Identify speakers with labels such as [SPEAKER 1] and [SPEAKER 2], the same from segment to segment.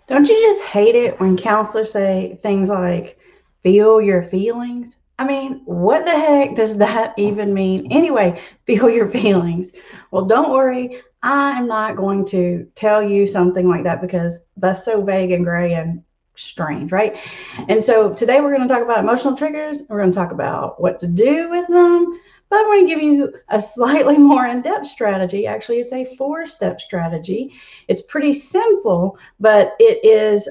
[SPEAKER 1] Don't you just hate it when counselors say things like, feel your feelings? I mean, what the heck does that even mean? Anyway, feel your feelings. Well, don't worry. I'm not going to tell you something like that because that's so vague and gray and strange, right? And so today we're going to talk about emotional triggers. We're going to talk about what to do with them. But I'm going to give you a slightly more in depth strategy. Actually, it's a 4-step strategy. It's pretty simple, but it is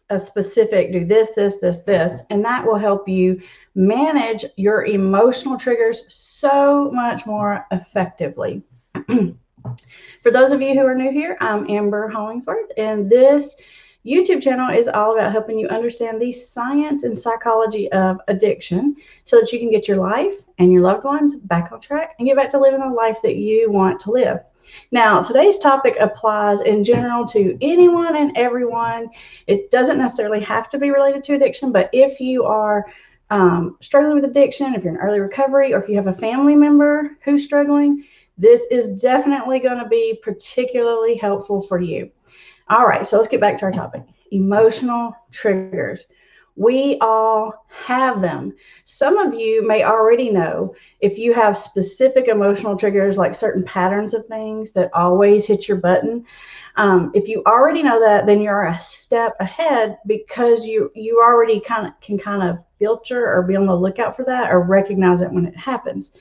[SPEAKER 1] a specific do this, this, this, this, and that will help you manage your emotional triggers so much more effectively. For those of you who are new here, I'm Amber Hollingsworth, and this YouTube channel is all about helping you understand the science and psychology of addiction so that you can get your life and your loved ones back on track and get back to living the life that you want to live. Now, today's topic applies in general to anyone and everyone. It doesn't necessarily have to be related to addiction, but if you are struggling with addiction, if you're in early recovery, or if you have a family member who's struggling, this is definitely going to be particularly helpful for you. All right, so let's get back to our topic. Emotional triggers. We all have them. Some of you may already know if you have specific emotional triggers, like certain patterns of things that always hit your button. If you already know that, then you're a step ahead because you already can filter or be on the lookout for that or recognize it when it happens.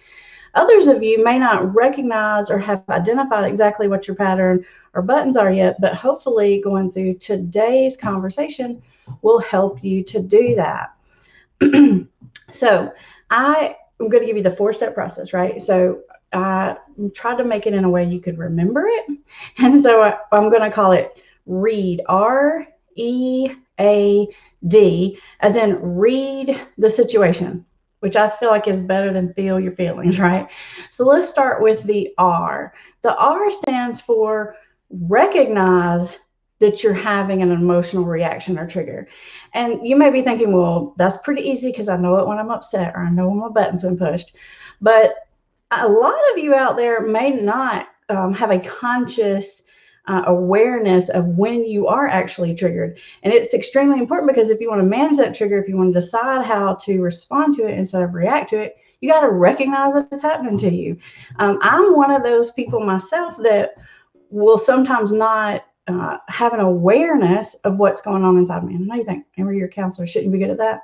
[SPEAKER 1] Others of you may not recognize or have identified exactly what your pattern or buttons are yet, but hopefully going through today's conversation will help you to do that. So I am going to give you the 4-step process, right? So I tried to make it in a way you could remember it. And so I'm going to call it READ, READ, as in read the situation, which I feel like is better than feel your feelings, right? So let's start with the R. The R stands for recognize that you're having an emotional reaction or trigger. And you may be thinking, well, that's pretty easy because I know it when I'm upset or I know when my button's been pushed. But a lot of you out there may not have a conscious awareness of when you are actually triggered. And it's extremely important because if you want to manage that trigger, if you want to decide how to respond to it instead of react to it, you got to recognize that it's happening to you. I'm one of those people myself that will sometimes not have an awareness of what's going on inside me. And I know you think, Amber, you're a counselor, shouldn't you be good at that?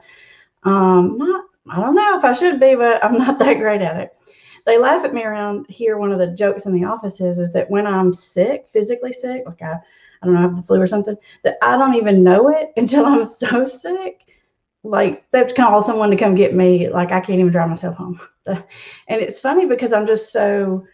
[SPEAKER 1] I don't know if I should be, but I'm not that great at it. They laugh at me around here. One of the jokes in the office is that when I'm sick, physically sick, like I don't know, I have the flu or something, that I don't even know it until I'm so sick. Like they have to call someone to come get me. Like I can't even drive myself home. And it's funny because I'm just so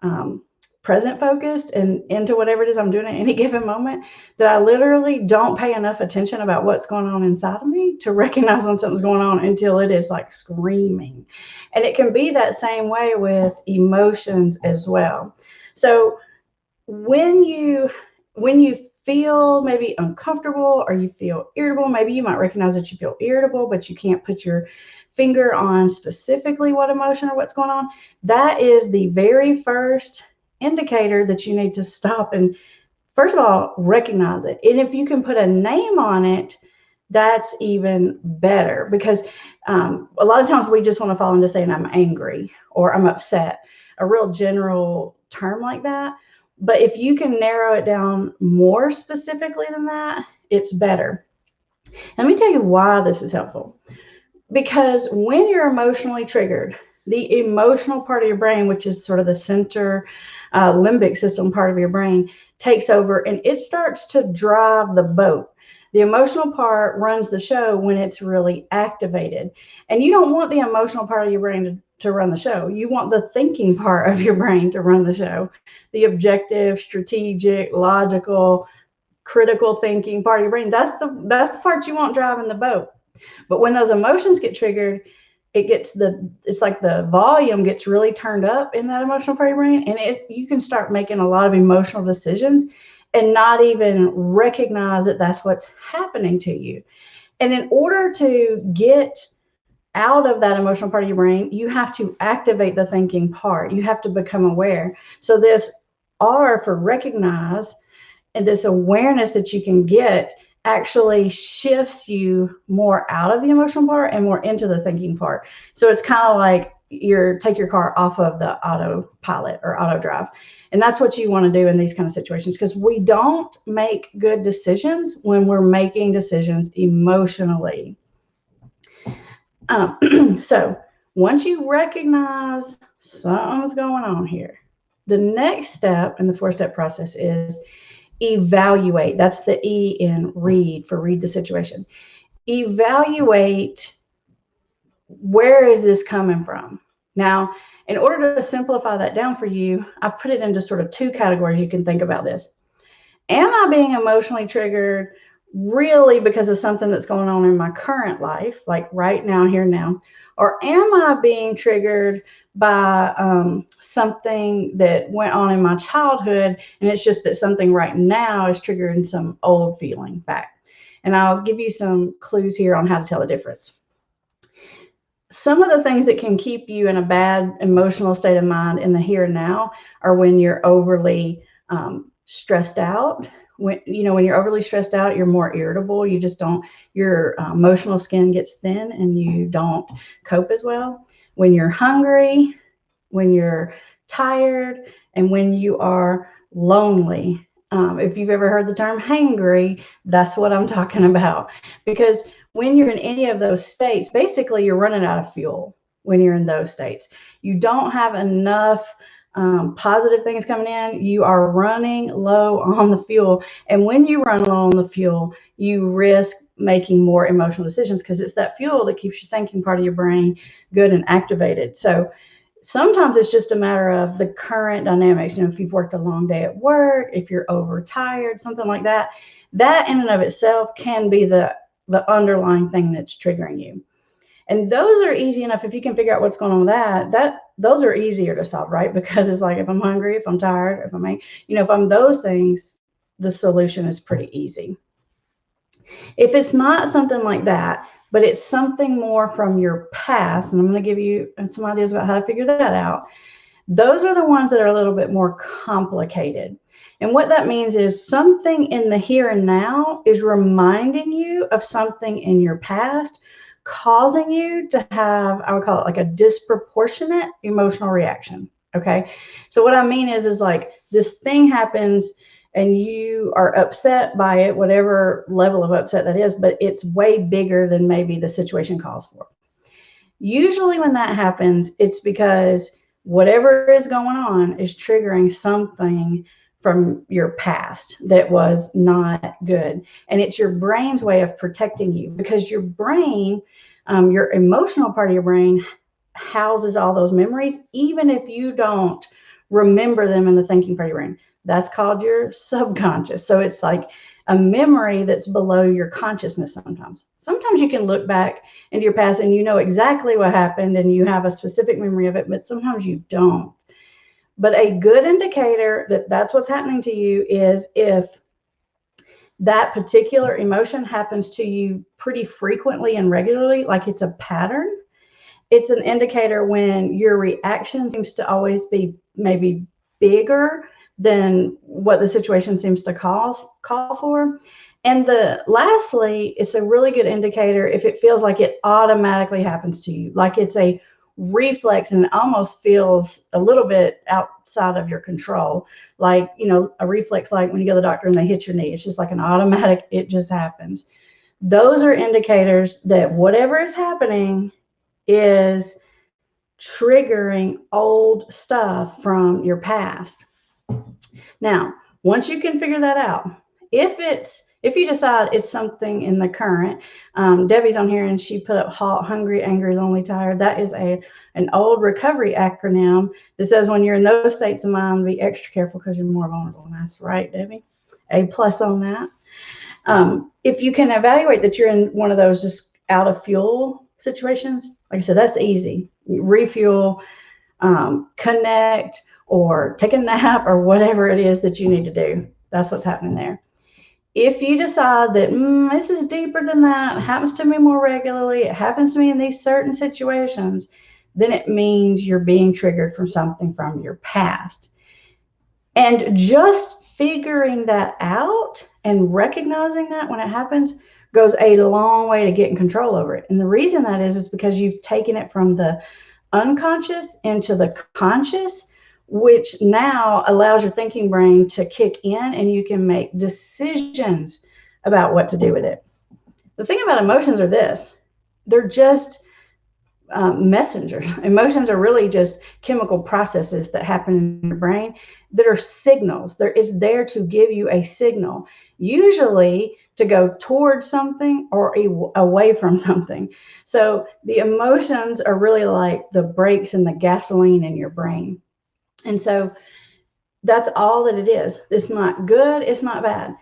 [SPEAKER 1] um, present focused and into whatever it is I'm doing at any given moment that I literally don't pay enough attention about what's going on inside of me to recognize when something's going on until it is like screaming. And it can be that same way with emotions as well. So when you feel maybe uncomfortable or you feel irritable, maybe you might recognize that you feel irritable, but you can't put your finger on specifically what emotion or what's going on. That is the very first indicator that you need to stop and, first of all, recognize it. And if you can put a name on it, that's even better because a lot of times we just want to fall into saying I'm angry or I'm upset, a real general term like that. But if you can narrow it down more specifically than that, it's better. Let me tell you why this is helpful. Because when you're emotionally triggered, the emotional part of your brain, which is sort of the center limbic system part of your brain, takes over and it starts to drive the boat. The emotional part runs the show when it's really activated. And you don't want the emotional part of your brain to run the show. You want the thinking part of your brain to run the show. The objective, strategic, logical, critical thinking part of your brain. That's the part you want driving the boat. But when those emotions get triggered, it's like the volume gets really turned up in that emotional part of your brain, and you can start making a lot of emotional decisions and not even recognize that that's what's happening to you. And in order to get out of that emotional part of your brain, you have to activate the thinking part. You have to become aware. So this R for recognize and this awareness that you can get actually shifts you more out of the emotional part and more into the thinking part. So it's kind of like take your car off of the autopilot or auto drive. And that's what you want to do in these kind of situations, because we don't make good decisions when we're making decisions emotionally. So once you recognize something's going on here, the next step in the 4-step process is evaluate. That's the E in read, for read the situation. Evaluate, where is this coming from? Now, in order to simplify that down for you, I've put it into sort of 2 categories you can think about this. Am I being emotionally triggered really because of something that's going on in my current life, like right now, here now? Or am I being triggered by something that went on in my childhood, and it's just that something right now is triggering some old feeling back? And I'll give you some clues here on how to tell the difference. Some of the things that can keep you in a bad emotional state of mind in the here and now are when you're overly stressed out. When you're overly stressed out, you're more irritable. You just don't, your emotional skin gets thin and you don't cope as well. When you're hungry, when you're tired, and when you are lonely. If you've ever heard the term hangry, that's what I'm talking about. Because when you're in any of those states, basically you're running out of fuel when you're in those states. You don't have enough positive things coming in. You are running low on the fuel. And when you run low on the fuel, you risk making more emotional decisions, because it's that fuel that keeps your thinking part of your brain good and activated. So sometimes it's just a matter of the current dynamics. If you've worked a long day at work, if you're overtired, something like that, that in and of itself can be the underlying thing that's triggering you. And those are easy enough. If you can figure out what's going on with those are easier to solve, right? Because it's like, if I'm hungry, if I'm tired, if I'm those things, the solution is pretty easy. If it's not something like that, but it's something more from your past, and I'm going to give you some ideas about how to figure that out, those are the ones that are a little bit more complicated. And what that means is something in the here and now is reminding you of something in your past, causing you to have, I would call it like a disproportionate emotional reaction. Okay. So what I mean is like this thing happens and you are upset by it, whatever level of upset that is, but it's way bigger than maybe the situation calls for. Usually when that happens, it's because whatever is going on is triggering something from your past that was not good. And it's your brain's way of protecting you, because your brain, your emotional part of your brain, houses all those memories, even if you don't remember them in the thinking part of your brain. That's called your subconscious. So it's like a memory that's below your consciousness sometimes. Sometimes you can look back into your past and you know exactly what happened and you have a specific memory of it, but sometimes you don't. But a good indicator that that's what's happening to you is if that particular emotion happens to you pretty frequently and regularly, like it's a pattern. It's an indicator when your reaction seems to always be maybe bigger than what the situation seems to call for. And lastly, it's a really good indicator if it feels like it automatically happens to you, like it's a reflex and it almost feels a little bit outside of your control. Like, a reflex, like when you go to the doctor and they hit your knee, it's just like an automatic, it just happens. Those are indicators that whatever is happening is triggering old stuff from your past. Now, once you can figure that out, if you decide it's something in the current, Debbie's on here and she put up hungry, angry, lonely, tired. That is an old recovery acronym that says when you're in those states of mind, be extra careful because you're more vulnerable. And that's right, Debbie. A+ on that. If you can evaluate that you're in one of those just out of fuel situations, like I said, that's easy. Refuel, connect, or take a nap, or whatever it is that you need to do. That's what's happening there. If you decide that this is deeper than that, it happens to me more regularly, it happens to me in these certain situations, then it means you're being triggered from something from your past. And just figuring that out and recognizing that when it happens goes a long way to getting control over it. And the reason that is because you've taken it from the unconscious into the conscious, which now allows your thinking brain to kick in and you can make decisions about what to do with it. The thing about emotions are this: they're just messengers. Emotions are really just chemical processes that happen in your brain that are signals. It's there to give you a signal, usually to go towards something or away from something. So the emotions are really like the brakes and the gasoline in your brain. And so that's all that it is. It's not good. It's not bad.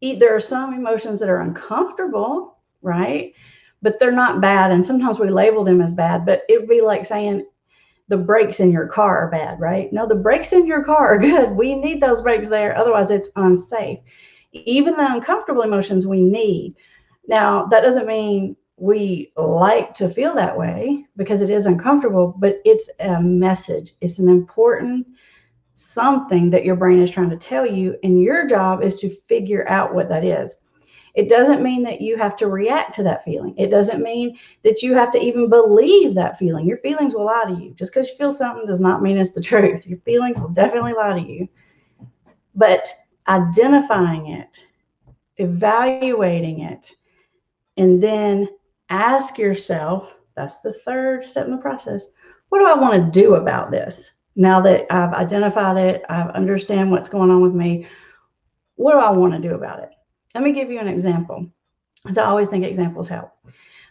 [SPEAKER 1] There are some emotions that are uncomfortable, right? But they're not bad. And sometimes we label them as bad, but it'd be like saying the brakes in your car are bad, right? No, the brakes in your car are good. We need those brakes there. Otherwise, it's unsafe. Even the uncomfortable emotions we need. Now, that doesn't mean we like to feel that way, because it is uncomfortable, but it's a message. It's an important something that your brain is trying to tell you, and your job is to figure out what that is. It doesn't mean that you have to react to that feeling. It doesn't mean that you have to even believe that feeling. Your feelings will lie to you. Just because you feel something does not mean it's the truth. Your feelings will definitely lie to you. But identifying it, evaluating it, and then ask yourself, that's the third step in the process, what do I want to do about this? Now that I've identified it, I understand what's going on with me, what do I want to do about it? Let me give you an example, because I always think examples help.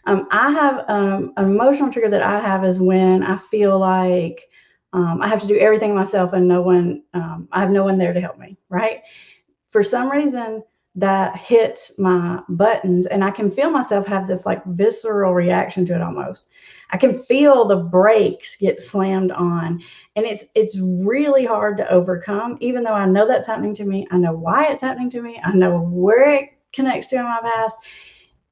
[SPEAKER 1] I have an emotional trigger that I have is when I feel like I have to do everything myself and I have no one there to help me, right? For some reason, that hits my buttons, and I can feel myself have this like visceral reaction to it almost. I can feel the brakes get slammed on, and it's really hard to overcome, even though I know that's happening to me. I know why it's happening to me. I know where it connects to in my past.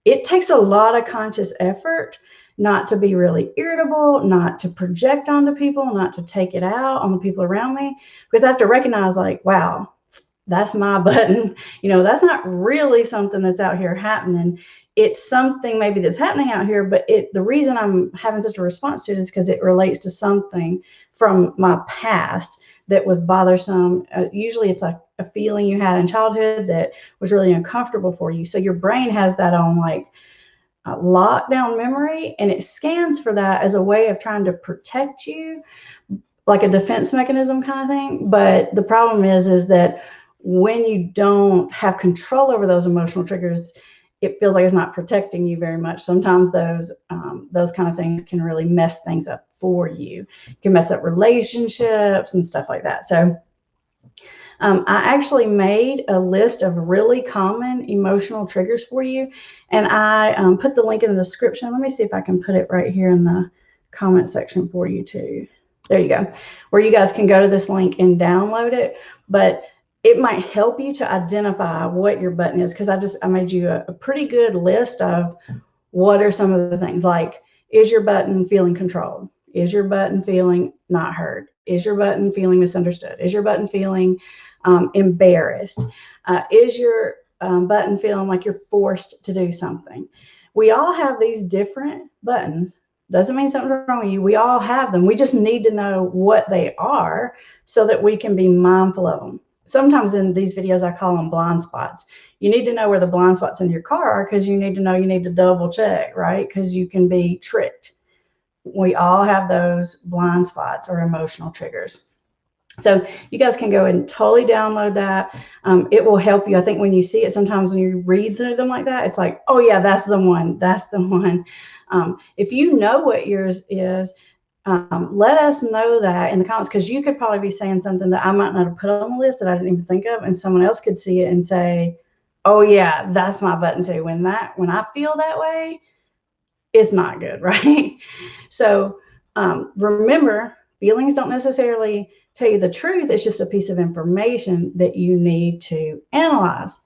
[SPEAKER 1] It takes a lot of conscious effort not to be really irritable, not to project onto people, not to take it out on the people around me, because I have to recognize, like, wow, that's my button. That's not really something that's out here happening. It's something maybe that's happening out here, but the reason I'm having such a response to it is because it relates to something from my past that was bothersome. Usually it's like a feeling you had in childhood that was really uncomfortable for you. So your brain has that on like lockdown memory, and it scans for that as a way of trying to protect you, like a defense mechanism kind of thing. But the problem is that when you don't have control over those emotional triggers, it feels like it's not protecting you very much. Sometimes those kind of things can really mess things up for you. It can mess up relationships and stuff like that. So I actually made a list of really common emotional triggers for you, and I put the link in the description. Let me see if I can put it right here in the comment section for you too. There you go, where you guys can go to this link and download it. But it might help you to identify what your button is, because I made you a pretty good list of what are some of the things. Like, is your button feeling controlled? Is your button feeling not heard? Is your button feeling misunderstood? Is your button feeling embarrassed? Is your button feeling like you're forced to do something? We all have these different buttons. Doesn't mean something's wrong with you. We all have them. We just need to know what they are so that we can be mindful of them. Sometimes in these videos, I call them blind spots. You need to know where the blind spots in your car are, because you need to know you need to double check, right? Because you can be tricked. We all have those blind spots or emotional triggers. So you guys can go and totally download that. It will help you. I think when you see it, sometimes when you read through them like that, it's like, oh yeah, that's the one. That's the one. If you know what yours is, let us know that in the comments, because you could probably be saying something that I might not have put on the list that I didn't even think of, and someone else could see it and say, oh yeah, that's my button too. When I feel that way, it's not good, right? So remember, feelings don't necessarily tell you the truth. It's just a piece of information that you need to analyze.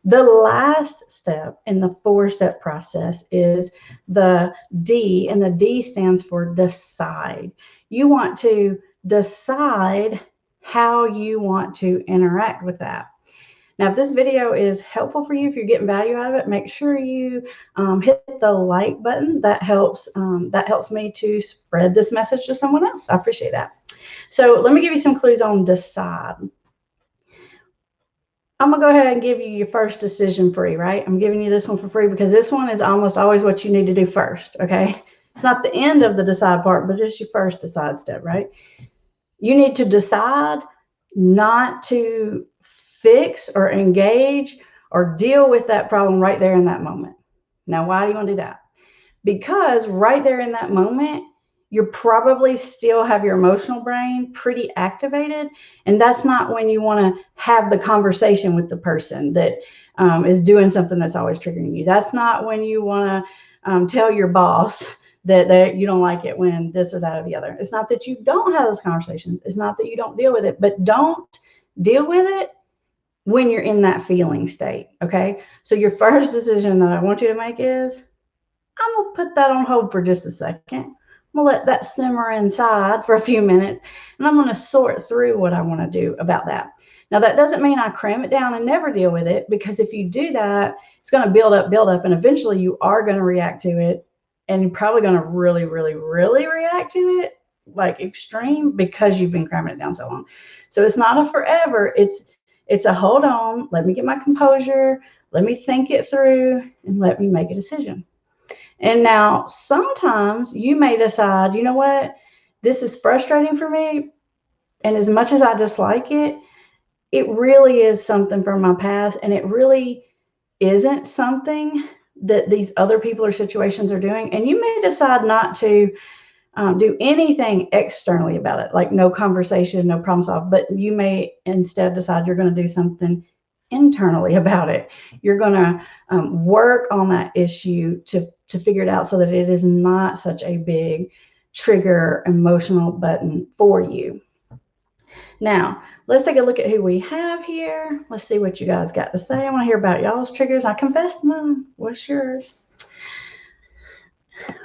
[SPEAKER 1] The last step in the 4-step process is the D, and the D stands for decide. You want to decide how you want to interact with that. Now, if this video is helpful for you, if you're getting value out of it, make sure you hit the like button. That helps me to spread this message to someone else. I appreciate that. So let me give you some clues on decide. I'm going to go ahead and give you your first decision free, right? I'm giving you this one for free because this one is almost always what you need to do first, okay? It's not the end of the decide part, but it's your first decide step, right? You need to decide not to fix or engage or deal with that problem right there in that moment. Now, why do you want to do that? Because right there in that moment, you probably still have your emotional brain pretty activated. And that's not when you want to have the conversation with the person that is doing something that's always triggering you. That's not when you want to tell your boss that you don't like it when this or that or the other. It's not that you don't have those conversations. It's not that you don't deal with it, but don't deal with it when you're in that feeling state, okay? So your first decision that I want you to make is, I'm going to put that on hold for just a second. I'm going to let that simmer inside for a few minutes, and I'm going to sort through what I want to do about that. Now, that doesn't mean I cram it down and never deal with it, because if you do that, it's going to build up, and eventually you are going to react to it, and you're probably going to really, really, really react to it, like extreme, because you've been cramming it down so long. So it's not a forever. It's a hold on, let me get my composure, let me think it through, and let me make a decision. And now sometimes you may decide, you know what, this is frustrating for me. And as much as I dislike it, it really is something from my past. And it really isn't something that these other people or situations are doing. And you may decide not to do anything externally about it, like no conversation, no problem solved. But you may instead decide you're going to do something internally about it. You're going to work on that issue to figure it out so that it is not such a big trigger emotional button for you. Now, let's take a look at who we have here. Let's see what you guys got to say. I want to hear about y'all's triggers. I confessed mine. What's yours?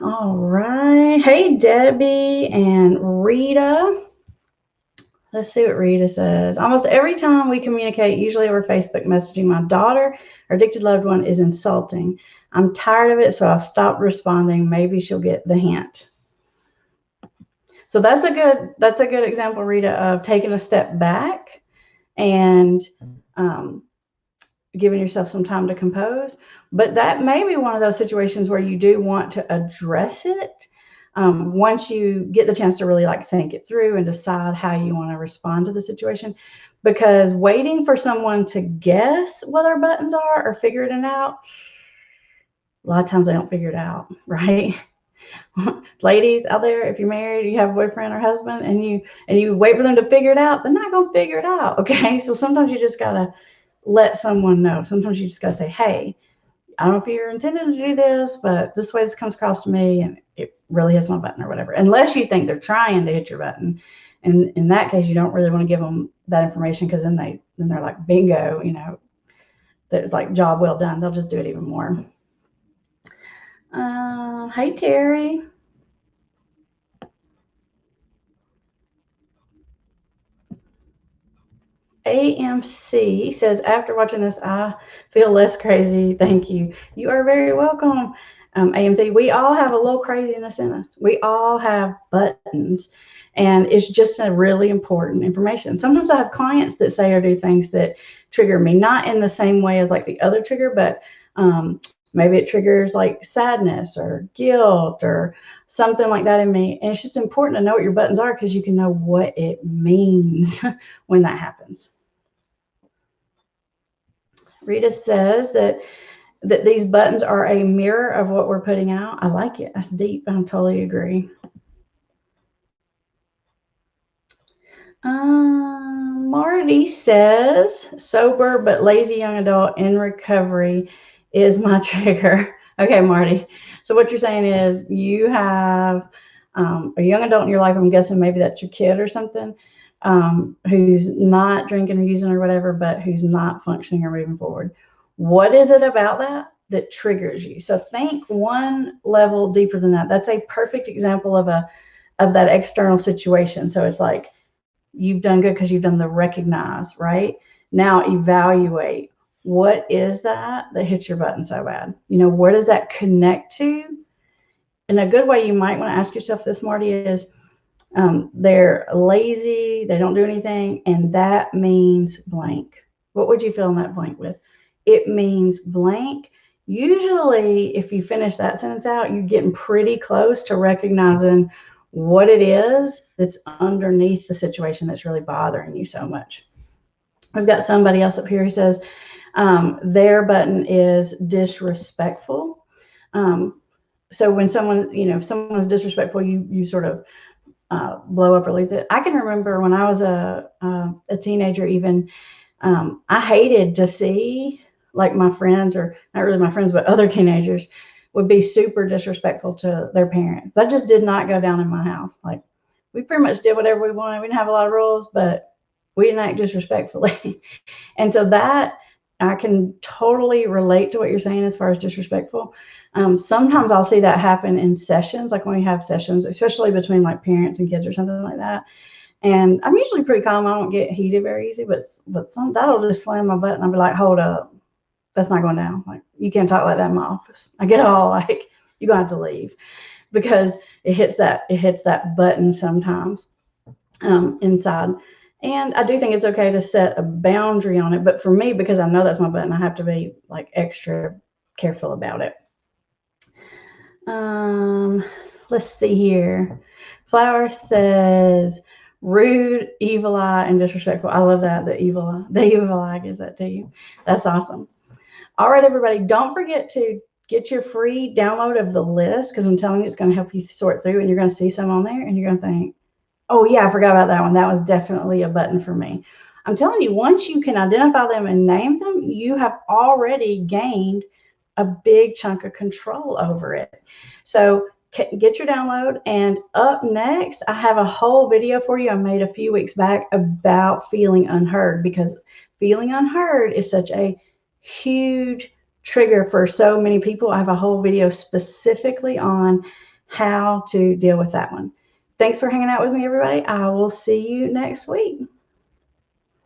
[SPEAKER 1] All right. Hey, Debbie and Rita. Let's see what Rita says. Almost every time we communicate, usually over Facebook messaging, my daughter, our addicted loved one, is insulting. I'm tired of it, so I've stopped responding. Maybe she'll get the hint. So that's a good example, Rita, of taking a step back and giving yourself some time to compose. But that may be one of those situations where you do want to address it once you get the chance to really like think it through and decide how you want to respond to the situation. Because waiting for someone to guess what our buttons are or figure it out, a lot of times they don't figure it out, right? Ladies out there, if you're married, you have a boyfriend or husband, and you wait for them to figure it out, they're not going to figure it out, okay? So sometimes you just got to let someone know. Sometimes you just got to say, hey, I don't know if you're intending to do this, but this way this comes across to me, and it really hits my button or whatever. Unless you think they're trying to hit your button. And in that case, you don't really want to give them that information, because then they're like, bingo, you know, there's like job well done. They'll just do it even more. Hey, Terry. AMC says, after watching this, I feel less crazy. Thank you. You are very welcome. AMC, we all have a little craziness in us. We all have buttons, and it's just a really important information. Sometimes I have clients that say or do things that trigger me, not in the same way as like the other trigger, but maybe it triggers like sadness or guilt or something like that in me. And it's just important to know what your buttons are, because you can know what it means when that happens. Rita says that these buttons are a mirror of what we're putting out. I like it. That's deep. I totally agree. Marty says, sober but lazy young adult in recovery is my trigger. Okay, Marty. So what you're saying is you have a young adult in your life. I'm guessing maybe that's your kid or something, who's not drinking or using or whatever, but who's not functioning or moving forward. What is it about that triggers you? So think one level deeper than that. That's a perfect example of that external situation. So it's like you've done good because you've done the recognize, right? Now evaluate. What is that hits your button so bad? Where does that connect to? And a good way you might want to ask yourself this, Marty, is they're lazy, they don't do anything, and that means blank. What would you fill in that blank with? It means blank. Usually, if you finish that sentence out, you're getting pretty close to recognizing what it is that's underneath the situation that's really bothering you so much. We've got somebody else up here who says their button is disrespectful. So when someone, if someone's disrespectful, you sort of blow up or lose it. I can remember when I was a teenager, even I hated to see like my friends, or not really my friends, but other teenagers would be super disrespectful to their parents. That just did not go down in my house. Like, we pretty much did whatever we wanted. We didn't have a lot of rules, but we didn't act disrespectfully. And so that, I can totally relate to what you're saying as far as disrespectful. Sometimes I'll see that happen in sessions, like when we have sessions, especially between like parents and kids or something like that. And I'm usually pretty calm. I don't get heated very easy, but that'll just slam my butt, and I'll be like, hold up, that's not going down. Like, you can't talk like that in my office. I get all like, you're going to have to leave, because it hits that button sometimes inside. And I do think it's okay to set a boundary on it. But for me, because I know that's my button, I have to be like extra careful about it. Let's see here. Flower says rude, evil eye, and disrespectful. I love that. The evil eye gives that to you. That's awesome. All right, everybody, don't forget to get your free download of the list, because I'm telling you, it's going to help you sort through, and you're going to see some on there, and you're going to think, oh yeah, I forgot about that one. That was definitely a button for me. I'm telling you, once you can identify them and name them, you have already gained a big chunk of control over it. So get your download. And up next, I have a whole video for you I made a few weeks back about feeling unheard, because feeling unheard is such a huge trigger for so many people. I have a whole video specifically on how to deal with that one. Thanks for hanging out with me, everybody. I will see you next week.